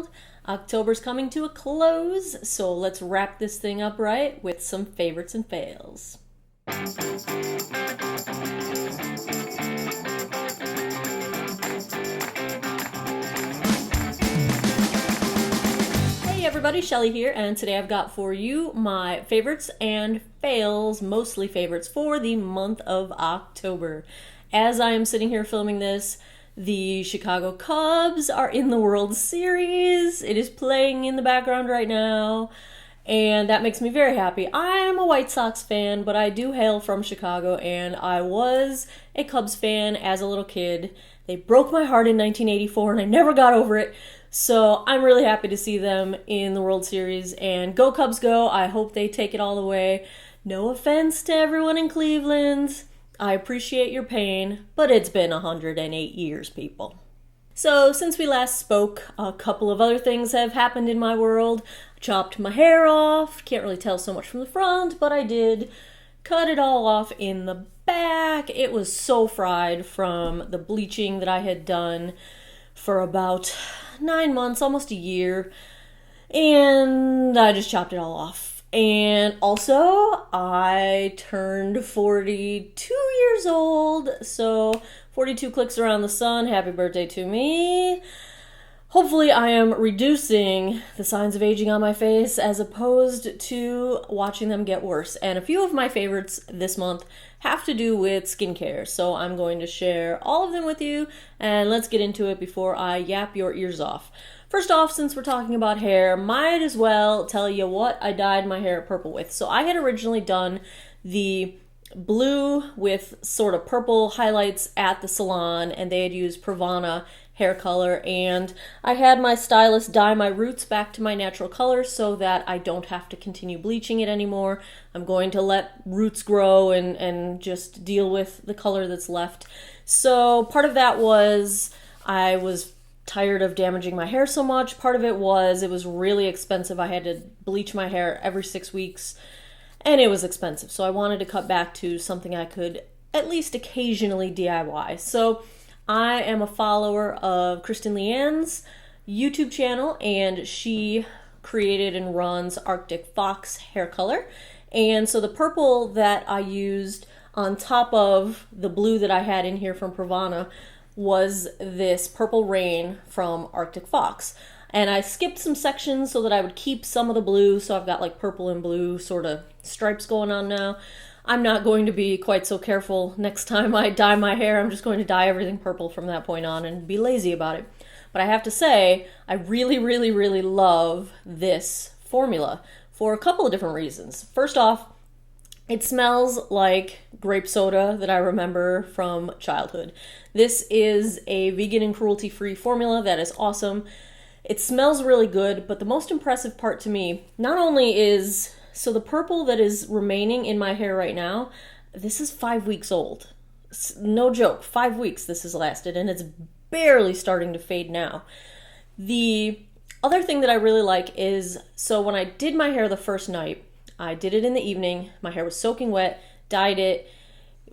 world. October's coming to a close, so let's wrap this thing up right with some favorites and fails. Hey everybody, Shelly here, and today I've got for you my favorites and fails, mostly favorites, for the month of October. As I am sitting here filming this, the Chicago Cubs are in the World Series. It is playing in the background right now, and that makes me very happy. I'm a White Sox fan, but I do hail from Chicago, and I was a Cubs fan as a little kid. They broke my heart in 1984, and I never got over it. So I'm really happy to see them in the World Series, and go Cubs go. I hope they take it all the way. No offense to everyone in Cleveland. I appreciate your pain, but it's been 108 years, people. So since we last spoke, a couple of other things have happened in my world. I chopped my hair off. Can't really tell so much from the front, but I did. Cut it all off in the back. It was so fried from the bleaching that I had done for about 9 months, almost a year, and I just chopped it all off. And also, I turned 42 years old, so 42 clicks around the sun. Happy birthday to me. Hopefully I am reducing the signs of aging on my face as opposed to watching them get worse. And a few of my favorites this month have to do with skincare, so I'm going to share all of them with you, and let's get into it before I yap your ears off. First off, since we're talking about hair, might as well tell you what I dyed my hair purple with. So I had originally done the blue with sort of purple highlights at the salon, and they had used Pravana hair color, and I had my stylist dye my roots back to my natural color so that I don't have to continue bleaching it anymore. I'm going to let roots grow and just deal with the color that's left. So part of that was I was tired of damaging my hair so much. Part of it was really expensive. I had to bleach my hair every 6 weeks, and it was expensive. So I wanted to cut back to something I could at least occasionally DIY. So I am a follower of Kristen Leanne's YouTube channel, and she created and runs Arctic Fox hair color. And so the purple that I used on top of the blue that I had in here from Pravana was this Purple Rain from Arctic Fox. And I skipped some sections so that I would keep some of the blue, so I've got like purple and blue sort of stripes going on now. I'm not going to be quite so careful next time I dye my hair. I'm just going to dye everything purple from that point on and be lazy about it. But I have to say, I really, really, really love this formula for a couple of different reasons. First off, it smells like grape soda that I remember from childhood. This is a vegan and cruelty-free formula that is awesome. It smells really good, but the most impressive part to me, not only is, so the purple that is remaining in my hair right now, this is 5 weeks old. No joke, 5 weeks this has lasted, and it's barely starting to fade now. The other thing that I really like is, so when I did my hair the first night, I did it in the evening, my hair was soaking wet, dyed it,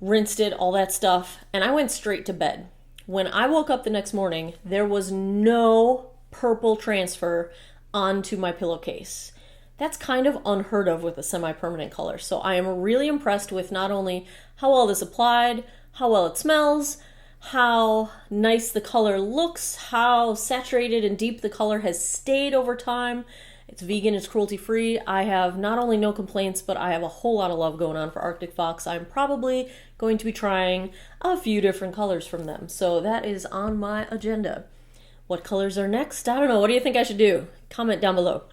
rinsed it, all that stuff, and I went straight to bed. When I woke up the next morning, there was no purple transfer onto my pillowcase. That's kind of unheard of with a semi-permanent color, so I am really impressed with not only how well this applied, how well it smells, how nice the color looks, how saturated and deep the color has stayed over time. It's vegan, it's cruelty-free. I have not only no complaints, but I have a whole lot of love going on for Arctic Fox. I'm probably going to be trying a few different colors from them. So that is on my agenda. What colors are next? I don't know. What do you think I should do? Comment down below.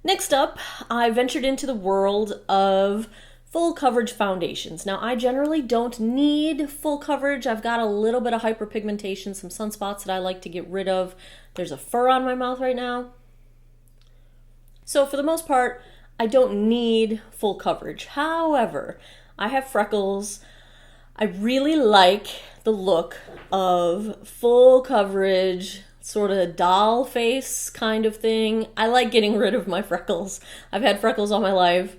Next up, I ventured into the world of full coverage foundations. Now, I generally don't need full coverage. I've got a little bit of hyperpigmentation, some sunspots that I like to get rid of. There's a fur on my mouth right now. So for the most part, I don't need full coverage. However, I have freckles. I really like the look of full coverage, sort of doll face kind of thing. I like getting rid of my freckles. I've had freckles all my life.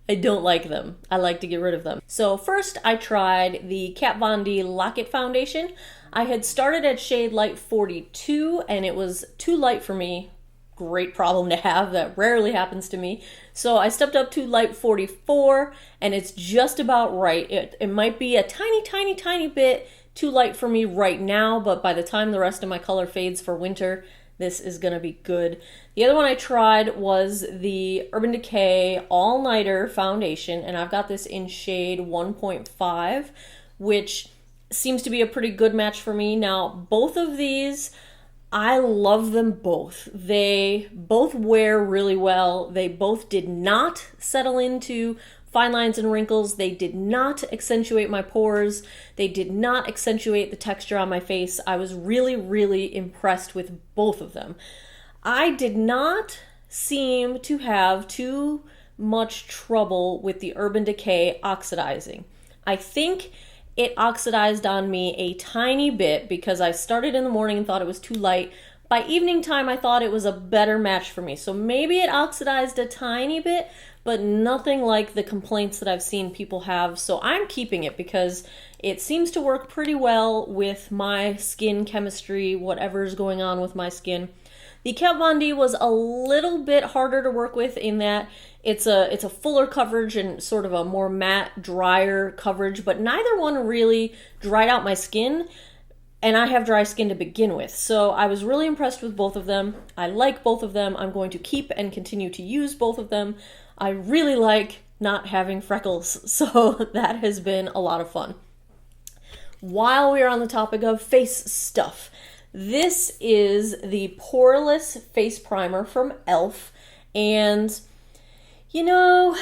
I don't like them. I like to get rit of them. So first I tried the Kat Von D Lock-It Foundation. I had started at shade light 42 and it was too light for me great problem to have. That rarely happens to me. So I stepped up to light 44, and it's just about right. It might be a tiny bit too light for me right now, but by the time the rest of my color fades for winter, this is gonna be good. The other one I tried was the Urban Decay All Nighter Foundation, and I've got this in shade 1.5, which seems to be a pretty good match for me. Now, both of these, I love them both. They both wear really well. They both did not settle into fine lines and wrinkles. They did not accentuate my pores. They did not accentuate the texture on my face. I was really impressed with both of them. I did not seem to have too much trouble with the Urban Decay oxidizing. I think it oxidized on me a tiny bit because I started in the morning and thought it was too light. By evening time, I thought it was a better match for me. So maybe it oxidized a tiny bit, but nothing like the complaints that I've seen people have. So I'm keeping it because it seems to work pretty well with my skin chemistry, whatever's going on with my skin. The Kat Von D was a little bit harder to work with in that it's a fuller coverage and sort of a more matte, drier coverage, but neither one really dried out my skin, and I have dry skin to begin with. So I was really impressed with both of them. I like both of them. I'm going to keep and continue to use both of them. I really like not having freckles, so that has been a lot of fun. While we're on the topic of face stuff, this is the Poreless Face Primer from e.l.f. And, you know,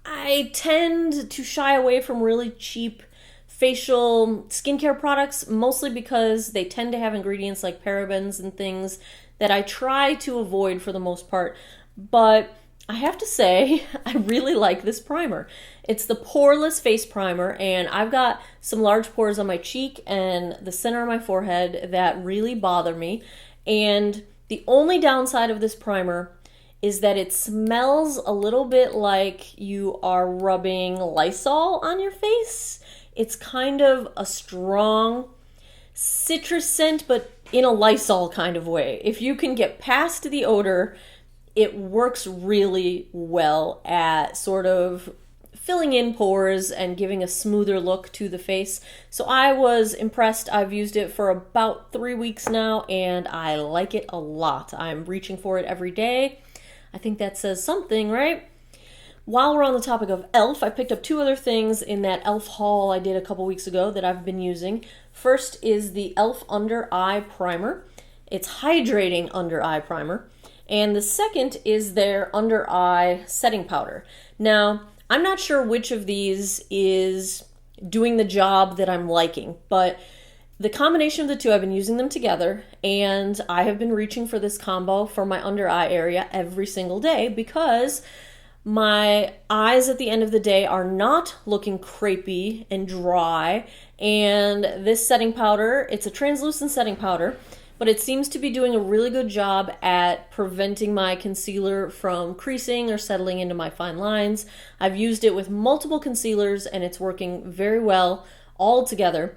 I tend to shy away from really cheap facial skincare products, mostly because they tend to have ingredients like parabens and things that I try to avoid for the most part. But I have to say, I really like this primer. It's the Poreless Face Primer, and I've got some large pores on my cheek and the center of my forehead that really bother me. And the only downside of this primer is that it smells a little bit like you are rubbing Lysol on your face. It's kind of a strong citrus scent, but in a Lysol kind of way. If you can get past the odor, it works really well at sort of filling in pores and giving a smoother look to the face. So I was impressed. I've used it for about 3 weeks now, and I like it a lot. I'm reaching for it every day. I think that says something, right? While we're on the topic of e.l.f., I picked up two other things in that e.l.f. haul I did a couple weeks ago that I've been using. First is the e.l.f. Under Eye Primer. It's Hydrating Under Eye Primer. And the second is their Under Eye Setting Powder. Now, I'm not sure which of these is doing the job that I'm liking, but the combination of the two, I've been using them together, and I have been reaching for this combo for my under eye area every single day because my eyes at the end of the day are not looking crepey and dry, and this setting powder, it's a translucent setting powder, but it seems to be doing a really good job at preventing my concealer from creasing or settling into my fine lines. I've used it with multiple concealers and it's working very well all together.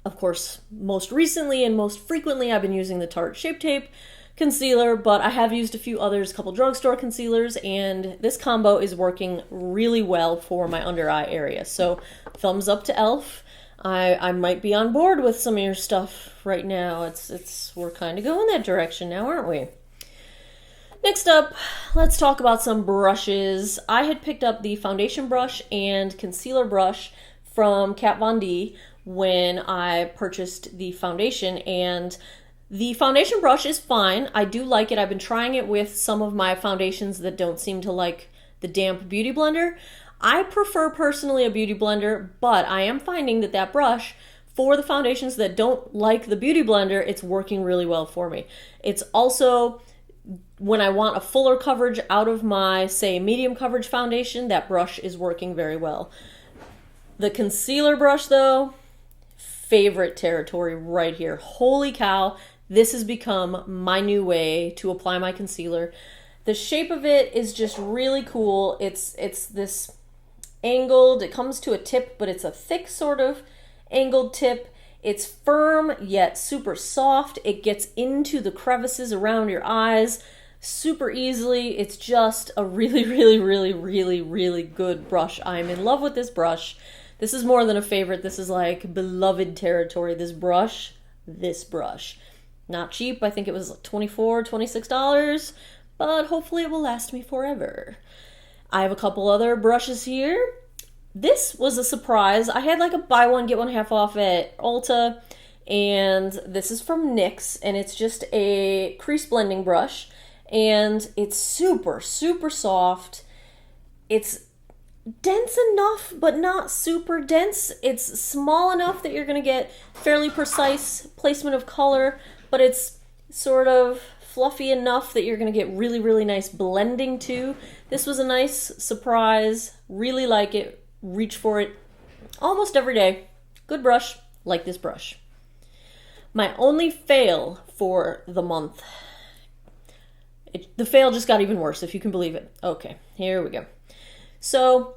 Of course, most recently and most frequently I've been using the Tarte Shape Tape concealer, but I have used a few others, a couple drugstore concealers, and this combo is working really well for my under eye area. So thumbs up to e.l.f. I might be on board with some of your stuff right now. We're kind of going that direction now, aren't we? Next up, let's talk about some brushes. I had picked up the foundation brush and concealer brush from Kat Von D when I purchased the foundation, and the foundation brush is fine. I do like it. I've been trying it with some of my foundations that don't seem to like the damp beauty blender. I prefer personally a beauty blender, but I am finding that that brush, for the foundations that don't like the beauty blender, it's working really well for me. It's also, when I want a fuller coverage out of my, say, medium coverage foundation, that brush is working very well. The concealer brush, though, favorite territory right here. Holy cow, this has become my new way to apply my concealer. The shape of it is just really cool. It's this angled, it comes to a tip, but it's a thick sort of angled tip, It's firm yet super soft. It gets into the crevices around your eyes super easily. It's just a really, really, really, really, really good brush. I'm in love with this brush. This is more than a favorite. This is like beloved territory. This brush. Not cheap. I think it was $24, $26, but hopefully it will last me forever. I have a couple other brushes here. This was a surprise. I had like a buy one, get one half off at Ulta, and this is from Nyx, and it's just a crease blending brush, and it's super, super soft. It's dense enough, but not super dense. It's small enough that you're going to get fairly precise placement of color, but it's sort of fluffy enough that you're going to get really, really nice blending too. This was a nice surprise. Really like it. Reach for it almost every day. Good brush. Like this brush. My only fail for the month. The fail just got even worse, if you can believe it. Okay, here we go. So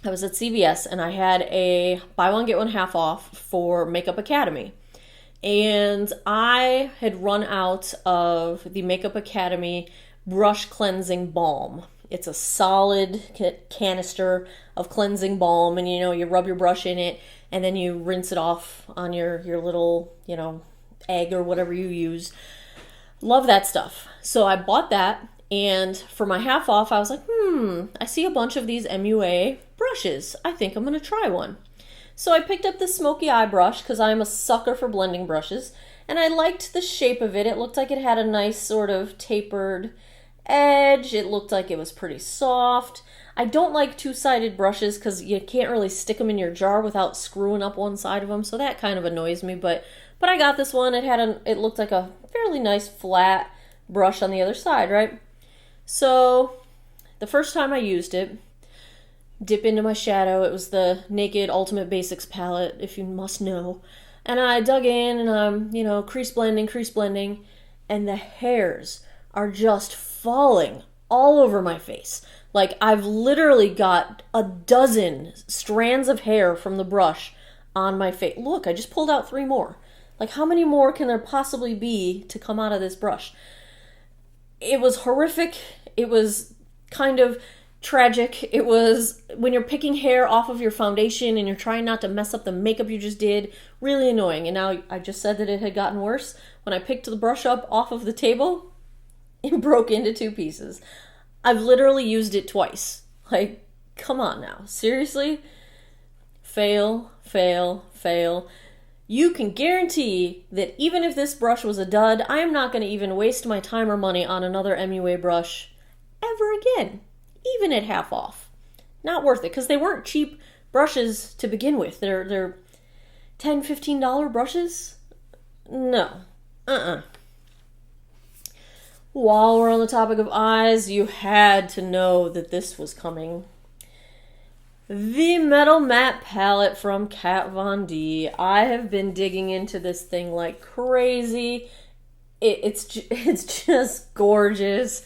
I was at CVS and I had a buy one, get one half off for Makeup Academy. And I had run out of the Makeup Academy Brush Cleansing Balm. It's a solid canister of cleansing balm, and you rub your brush in it and then you rinse it off on your little, egg or whatever you use. Love that stuff. So I bought that, and for my half off, I was like, I see a bunch of these MUA brushes. I think I'm going to try one. So I picked up the Smoky eye brush because I'm a sucker for blending brushes, and I liked the shape of it. It looked like it had a nice sort of tapered edge. It looked like it was pretty soft. I don't like two-sided brushes because you can't really stick them in your jar without screwing up one side of them, so that kind of annoys me, but I got this one. It looked like a fairly nice flat brush on the other side, right? So the first time I used it, dip into my shadow. It was the Naked Ultimate Basics palette, if you must know. And I dug in and I'm, crease blending, and the hairs are just falling all over my face. Like, I've literally got a dozen strands of hair from the brush on my face. Look, I just pulled out 3 more. Like, how many more can there possibly be to come out of this brush? It was horrific. It was kind of tragic. It was, when you're picking hair off of your foundation and you're trying not to mess up the makeup you just did, really annoying. And now I just said that it had gotten worse. When I picked the brush up off of the table, it broke into 2 pieces. I've literally used it twice. Like, come on now. Seriously? Fail, fail, fail. You can guarantee that even if this brush was a dud, I am not going to even waste my time or money on another MUA brush ever again. Even at half off. Not worth it, because they weren't cheap brushes to begin with. They're $10, $15 brushes? No. While we're on the topic of eyes, you had to know that this was coming. The Metal Matte Palette from Kat Von D. I have been digging into this thing like crazy. It's just gorgeous.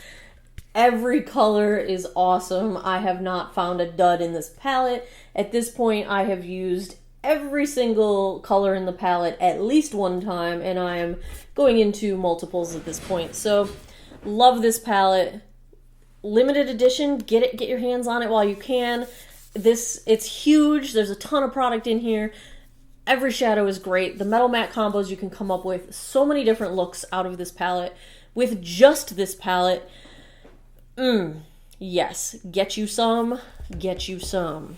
Every color is awesome. I have not found a dud in this palette. At this point, I have used every single color in the palette at least one time, and I am going into multiples at this point. So, love this palette. Limited edition. Get your hands on it while you can. It's huge. There's a ton of product in here. Every shadow is great. The metal matte combos you can come up with. So many different looks out of this palette. With just this palette. Yes. Get you some. Get you some.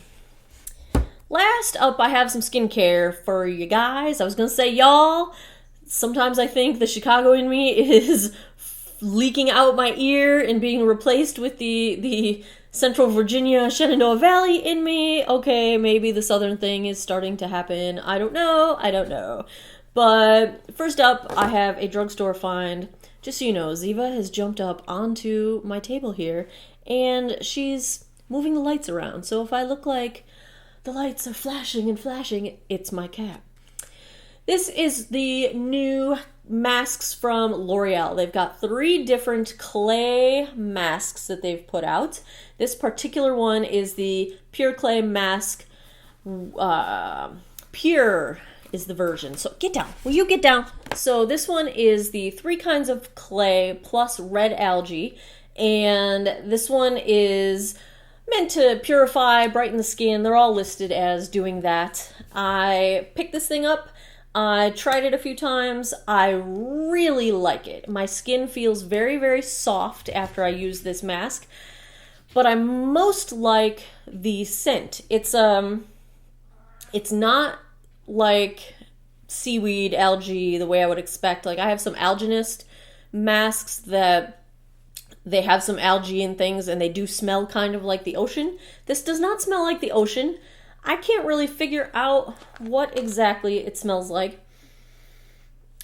Last up, I have some skincare for you guys. I was going to say y'all. Sometimes I think the Chicago in me is leaking out my ear and being replaced with the Central Virginia Shenandoah Valley in me. Okay, maybe the southern thing is starting to happen. I don't know. But first up, I have a drugstore find. Just so you know, Ziva has jumped up onto my table here, and she's moving the lights around. So if I look like the lights are flashing and flashing, it's my cat. This is the new masks from L'Oreal. They've got 3 different clay masks that they've put out. This particular one is the Pure Clay Mask Pure. is the version. So get down. Will you get down? So this one is the 3 kinds of clay plus red algae. And this one is meant to purify, brighten the skin. They're all listed as doing that. I picked this thing up. I tried it a few times. I really like it. My skin feels very, very soft after I use this mask. But I most like the scent. It's not like seaweed, algae, the way I would expect. Like, I have some alginist masks that they have some algae and things, and they do smell kind of like the ocean. This does not smell like the ocean. I can't really figure out what exactly it smells like.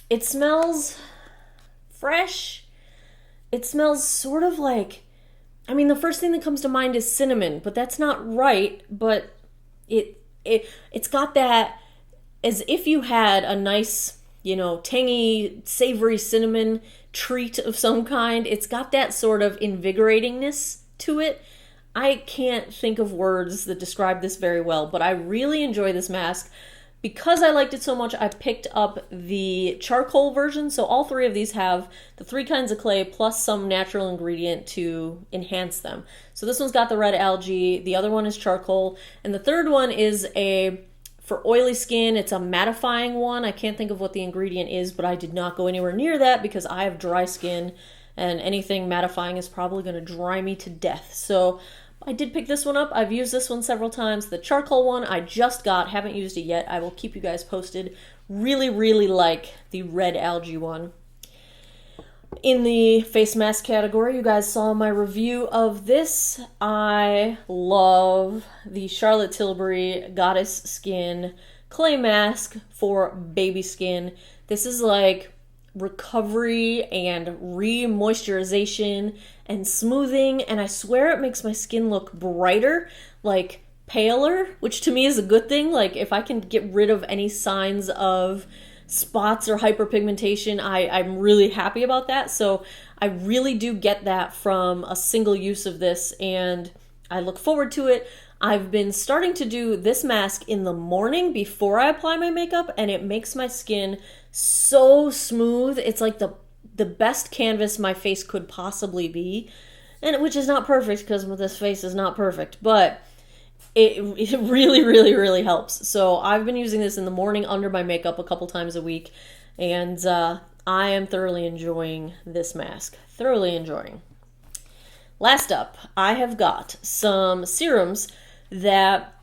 It smells fresh. It smells sort of like, I mean, the first thing that comes to mind is cinnamon, but that's not right. But it's got that, as if you had a nice, you know, tangy, savory cinnamon treat of some kind. It's got that sort of invigoratingness to it. I can't think of words that describe this very well, but I really enjoy this mask. Because I liked it so much, I picked up the charcoal version. So all 3 of these have the 3 kinds of clay plus some natural ingredient to enhance them. So this one's got the red algae, the other one is charcoal, and the third one is for oily skin, it's a mattifying one. I can't think of what the ingredient is, but I did not go anywhere near that because I have dry skin, and anything mattifying is probably going to dry me to death. So I did pick this one up. I've used this one several times. The charcoal one I just got, haven't used it yet. I will keep you guys posted. Really, really like the red algae one. In the face mask category, you guys saw my review of this. I love the Charlotte Tilbury Goddess Skin Clay Mask for baby skin. This is like recovery and re-moisturization and smoothing, and I swear it makes my skin look brighter, like paler, which to me is a good thing. Like, if I can get rid of any signs of spots or hyperpigmentation, I'm really happy about that. So I really do get that from a single use of this, and I look forward to it. I've been starting to do this mask in the morning before I apply my makeup, and it makes my skin so smooth. It's like the best canvas my face could possibly be, and which is not perfect because this face is not perfect, but it really, really, really helps. So I've been using this in the morning under my makeup a couple times a week, and I am thoroughly enjoying this mask. Thoroughly enjoying. Last up, I have got some serums that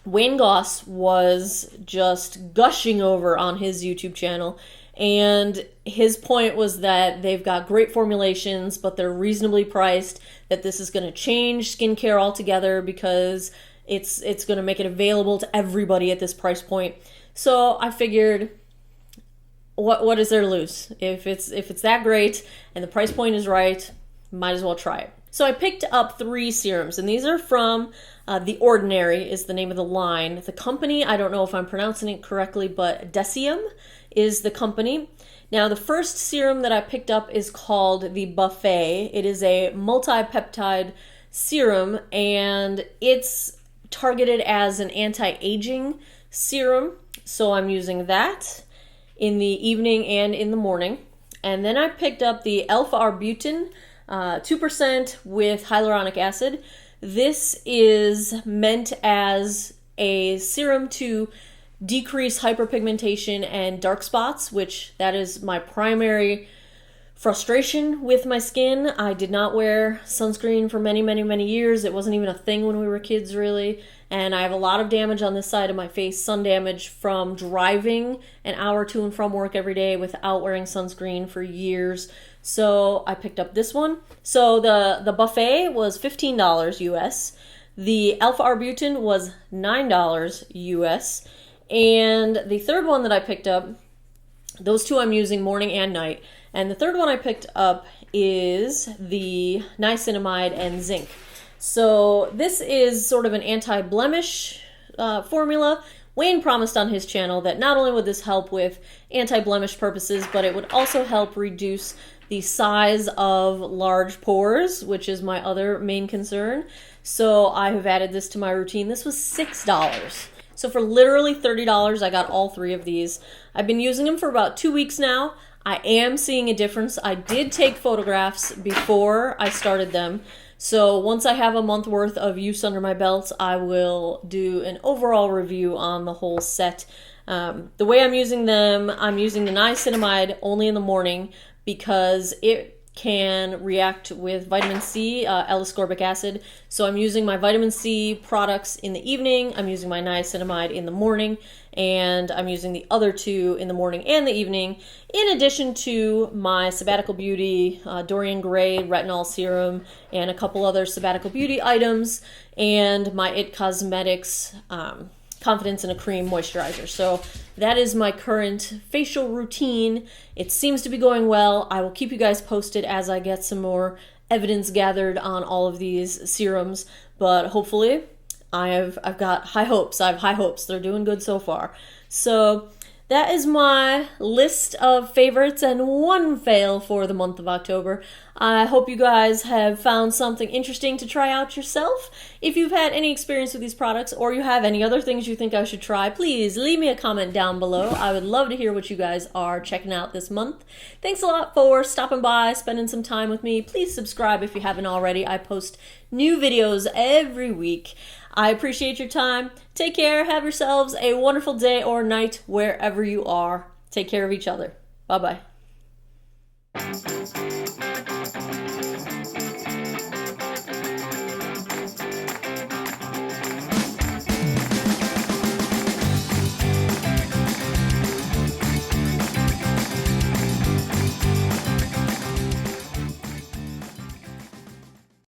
Wayne Goss was just gushing over on his YouTube channel. And his point was that they've got great formulations, but they're reasonably priced, that this is going to change skincare altogether because it's going to make it available to everybody at this price point. So I figured, what is there to lose? If it's that great and the price point is right, might as well try it. So I picked up 3 serums, and these are from The Ordinary is the name of the line. The company, I don't know if I'm pronouncing it correctly, but Deciem is the company. Now, the first serum that I picked up is called the Buffet. It is a multi-peptide serum, and it's targeted as an anti-aging serum. So I'm using that in the evening and in the morning. And then I picked up the Alpha Arbutin 2% with hyaluronic acid. This is meant as a serum to decrease hyperpigmentation and dark spots, which that is my primary frustration with my skin. I did not wear sunscreen for many, many, many years. It wasn't even a thing when we were kids, really. And I have a lot of damage on this side of my face, sun damage from driving an hour to and from work every day without wearing sunscreen for years. So I picked up this one. So the Buffet was $15 US. The Alpha Arbutin was $9 US. And the third one that I picked up, those two I'm using morning and night. And the third one I picked up is the Niacinamide and Zinc. So this is sort of an anti-blemish formula. Wayne promised on his channel that not only would this help with anti-blemish purposes, but it would also help reduce the size of large pores, which is my other main concern. So I have added this to my routine. This was $6. So for literally $30, I got all 3 of these. I've been using them for about 2 weeks now. I am seeing a difference. I did take photographs before I started them. So once I have a month worth of use under my belt, I will do an overall review on the whole set. The way I'm using them, I'm using the niacinamide only in the morning because it can react with vitamin C, L-ascorbic acid. So I'm using my vitamin C products in the evening, I'm using my niacinamide in the morning, and I'm using the other 2 in the morning and the evening, in addition to my Sabbatical Beauty Dorian Gray retinol serum and a couple other Sabbatical Beauty items, and my IT Cosmetics Confidence in a Cream moisturizer. So that is my current facial routine. It seems to be going well. I will keep you guys posted as I get some more evidence gathered on all of these serums, but hopefully I've got high hopes. I have high hopes. They're doing good so far. So that is my list of favorites and 1 fail for the month of October. I hope you guys have found something interesting to try out yourself. If you've had any experience with these products or you have any other things you think I should try, please leave me a comment down below. I would love to hear what you guys are checking out this month. Thanks a lot for stopping by, spending some time with me. Please subscribe if you haven't already. I post new videos every week. I appreciate your time. Take care. Have yourselves a wonderful day or night wherever you are. Take care of each other. Bye-bye.